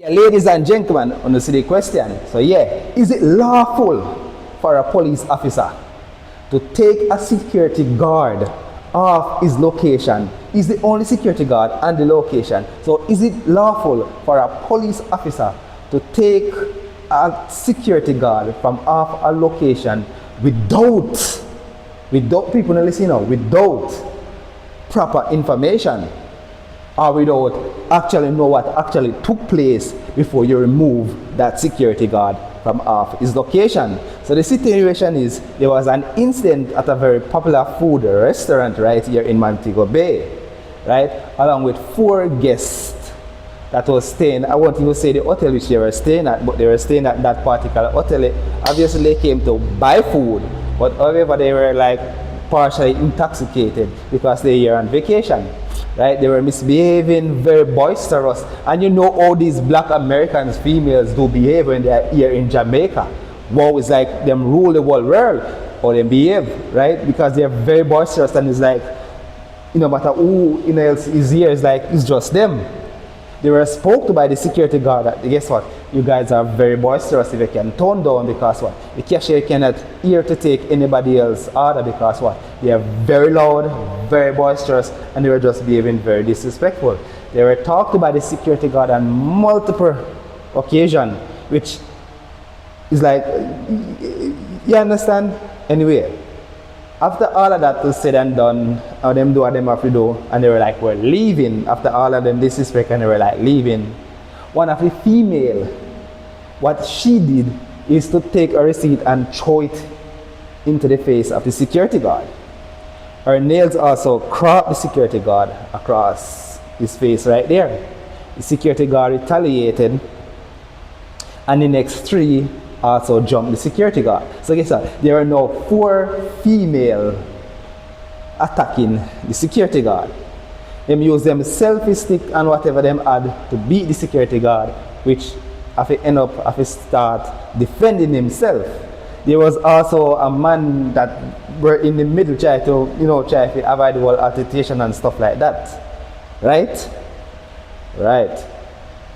Yeah, ladies and gentlemen, on the city question. So yeah, is it lawful for a police officer to take a security guard off his location? Is the only security guard on the location. So is it lawful for a police officer to take a security guard from off a location without people listening now, without proper information, or without actually know what actually took place before you remove that security guard from off his location? So the situation is, there was an incident at a very popular food restaurant right here in Montego Bay, right, along with 4 guests that was staying. I won't even say the hotel which they were staying at, but they were staying at that particular hotel. Obviously they came to buy food, but however they were like partially intoxicated because they're here on vacation, right? They were misbehaving, very boisterous, and you know all these black Americans females do behave when they're here in Jamaica. Wow, it's like them rule the whole world, or them behave, right? Because they're very boisterous, and it's like, no matter who else is here, it's like it's just them. They were spoke to by the security guard that, guess what, you guys are very boisterous, if you can tone down, because what, the cashier cannot here to take anybody else's order, because what, they are very loud, very boisterous, and they were just behaving very disrespectful. They were talked to by the security guard on multiple occasions, which is like, you understand? Anyway, after all of that was said and done, them do what them have to do, and they were like, we're leaving. After all of them disrespect, and they were like, leaving. One of the female, what she did is to take a receipt and throw it into the face of the security guard. Her nails also cropped the security guard across his face right there. The security guard retaliated, and the next 3 also jumped the security guard. So guess what? There are now 4 female attacking the security guard. Them use them selfie stick and whatever them had to beat the security guard, which have to end up have to start defending himself. There was also a man that were in the middle trying to avoid the whole altercation and stuff like that. Right? Right.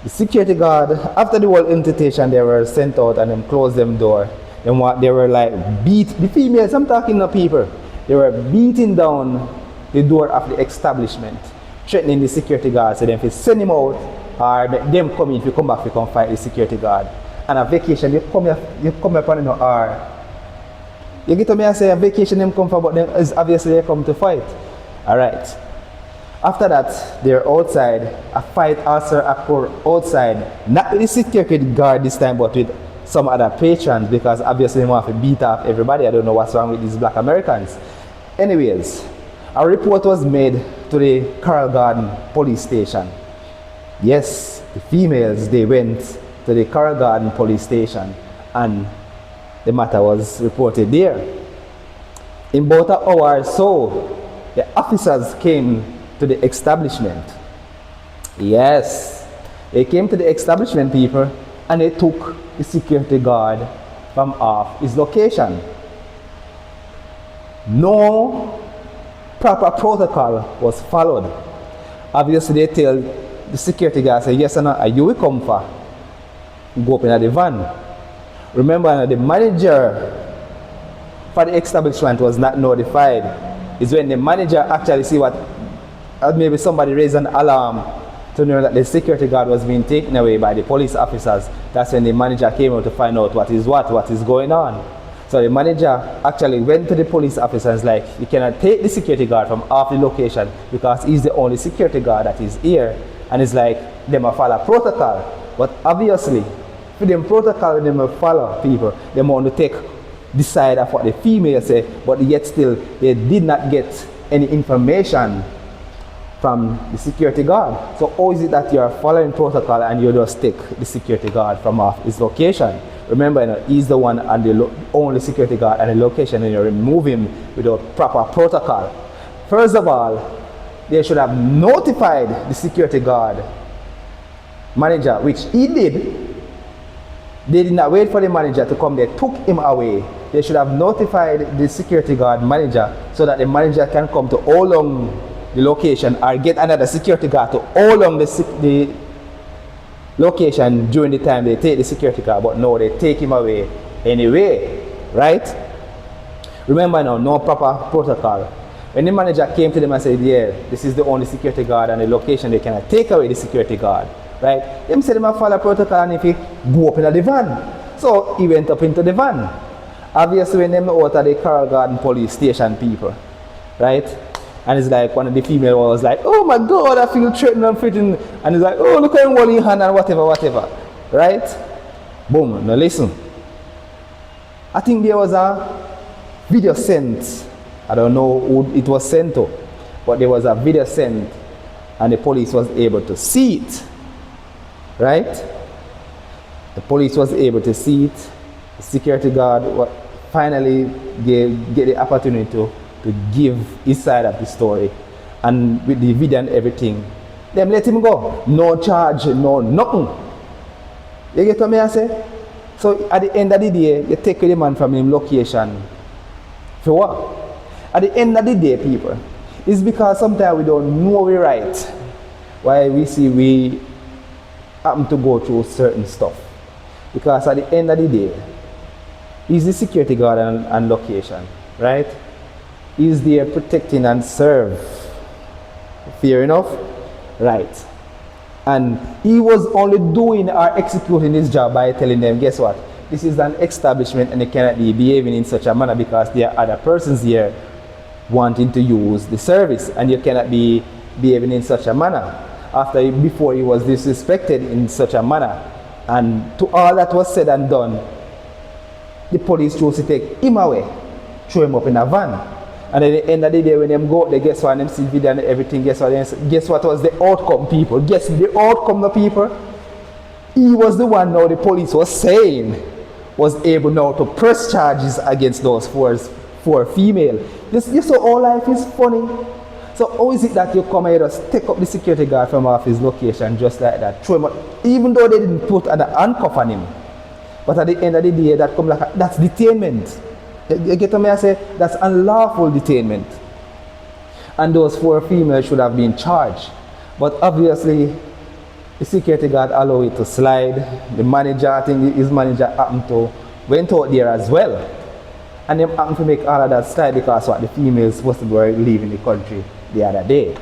The security guard, after the whole invitation, they were sent out and them closed them door. Then what they were like beat the females, I'm talking to people. They were beating down the door of the establishment, threatening the security guard, so then if you send him out or make them come in, if you come back you can fight the security guard. And a vacation, you come upon it or you get to me and say a vacation them come for, but them is obviously they come to fight. Alright. After that, they're outside. A fight also occurred outside, not with the security guard this time, but with some other patrons, because obviously they want to beat up everybody. I don't know what's wrong with these black Americans. Anyways, a report was made to the Carroll Garden police station. Yes, the females, they went to the Carroll Garden police station, and the matter was reported there. In about an hour or so, the officers came to the establishment. Yes, they came to the establishment, people, and they took the security guard from off his location. No proper protocol was followed. Obviously, they tell the security guard, say, yes or no, are you will come for? Go up in the van. Remember, the manager for the establishment was not notified. It's when the manager actually see what, maybe somebody raised an alarm to know that the security guard was being taken away by the police officers. That's when the manager came out to find out what is going on. So the manager actually went to the police officers like, you cannot take the security guard from off the location because he's the only security guard that is here. And it's like, they must follow protocol. But obviously, for them protocol, they must follow people. They want to take the side of what the female say, but yet still, they did not get any information from the security guard. So how is it that you are following protocol and you just take the security guard from off his location? Remember, he's the one and the only security guard and the location, and you remove him without proper protocol. First of all, they should have notified the security guard manager, which he did. They did not wait for the manager to come. They took him away. They should have notified the security guard manager so that the manager can come to hold on the location or get another security guard to hold on the location during the time they take the security guard, but no, they take him away anyway, right? Remember now, no proper protocol. When the manager came to them and said, yeah, this is the only security guard and the location, they cannot take away the security guard, right? Them said they must follow protocol and if he go up in the van. So he went up into the van. Obviously when them out of the Carroll Garden police station people, right? And it's like one of the female was like, oh my God, I feel threatened and fitting. And it's like, oh, look at him holding hand and whatever, right? Boom, now listen. I think there was a video sent. I don't know who it was sent to, but there was a video sent and the police was able to see it, right? The police was able to see it. The security guard finally get the opportunity to give his side of the story, and with the video and everything, them let him go. No charge, no nothing. You get what I say? So at the end of the day, you take the man from his location. For what? At the end of the day, people, it's because sometimes we don't know we right. Why we see we happen to go through certain stuff. Because at the end of the day, he's the security guard and location, right? He's there protecting and serve. Fair enough? Right. And he was only doing or executing his job by telling them, guess what? This is an establishment and they cannot be behaving in such a manner because there are other persons here wanting to use the service and you cannot be behaving in such a manner. Before he was disrespected in such a manner. And to all that was said and done, the police chose to take him away, throw him up in a van. And at the end of the day, when them go out there, guess what, and them see video and everything, guess what was the outcome, people? Guess the outcome, the people? He was the one now the police was saying was able now to press charges against those four female. You saw all life is funny. So how is it that you come here just take up the security guard from off his location just like that, throw him up, even though they didn't put a handcuff on him? But at the end of the day, that come like that's detainment. You get what I say? That's unlawful detainment. And those four females should have been charged. But obviously, the security guard allowed it to slide. The manager, I think his manager happened to went out there as well. And they happened to make all of that slide because what the females supposed to be leaving the country the other day,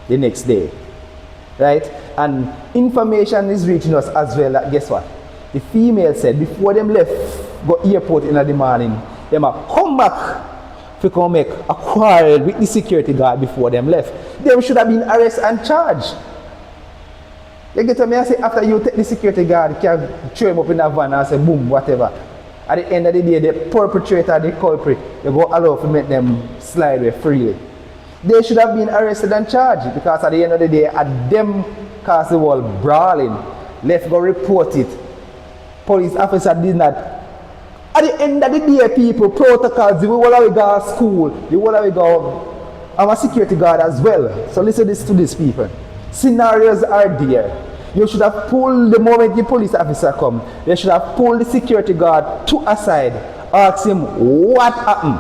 the next day. Right? And information is reaching us as well that guess what? The female said before them left, go airport in the morning, they might come back to come make a quarrel with the security guard before them left. They should have been arrested and charged. You get what I say? After you take the security guard, you can throw him up in a van and say boom, whatever. At the end of the day, the perpetrator, the culprit, you go allow to make them slide away freely. They should have been arrested and charged because at the end of the day, at them cause the world brawling, left go report it. Police officer did not. At the end of the day, people, protocols, the whole we go to school, the whole we go, I'm a security guard as well. So listen to this people. Scenarios are there. You should have pulled the moment the police officer come. They should have pulled the security guard to a side, ask him what happened.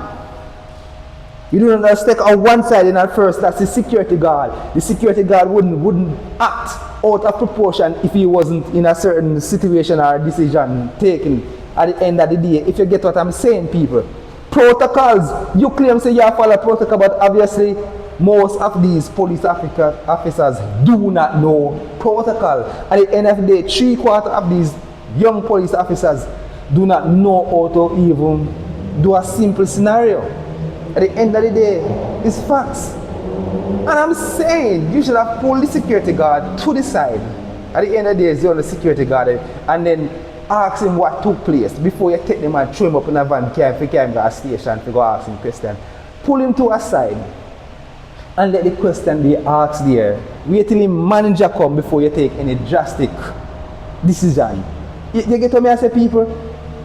You don't just stick on one side and at first that's the security guard. The security guard wouldn't act out of proportion if he wasn't in a certain situation or decision taken. At the end of the day, if you get what I'm saying, people, protocols, you claim say you follow protocol, but obviously most of these police officers do not know protocol. At the end of the day, 3/4 of these young police officers do not know how to even do a simple scenario. At the end of the day, it's facts. And I'm saying you should have pulled the security guard to the side. At the end of the day, you're on the security guard and then ask him what took place before you take them and throw him up in a van, if you can't go to a station to go ask him question. Pull him to a side and let the question be asked there. Wait till the manager come before you take any drastic decision. You get what I say, people?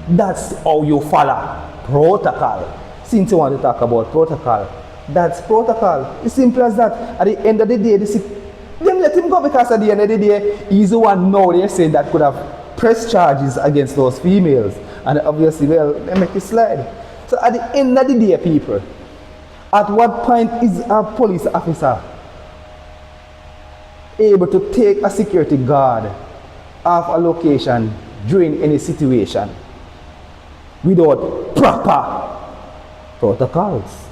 That's how you follow protocol. Since you want to talk about protocol, that's protocol. It's simple as that. At the end of the day, them let him go because at the end of the day, he's the one now they say that could have pressed charges against those females. And obviously, well, they make it slide. So at the end of the day, people, at what point is a police officer able to take a security guard of a location during any situation without proper protocols.